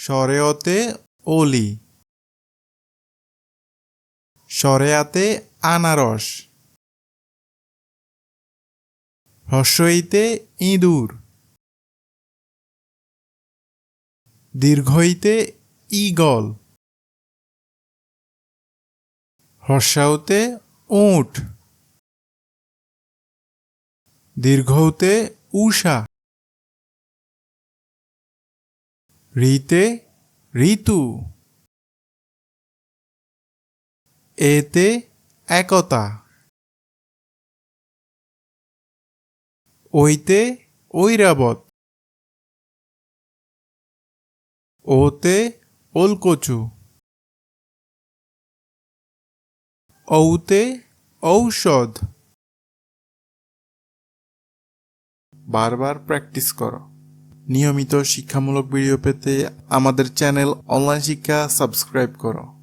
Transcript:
শরেয়তে অলি, শরেয়াতে আনারস, হ্রস্বইতে ইঁদুর, দীর্ঘইতে ঈগল, হ্রস্বউতে উট, দীর্ঘউতে উষা, ঋতে ঋতু, এতে একতা, ঐতে ঐরাবত, ওতে ওলকচু, ঔতে ঔষধ। বারবার প্র্যাকটিস করো। নিয়মিত শিক্ষামূলক ভিডিও পেতে আমাদের চ্যানেল অনলাইন শিক্ষা সাবস্ক্রাইব করো।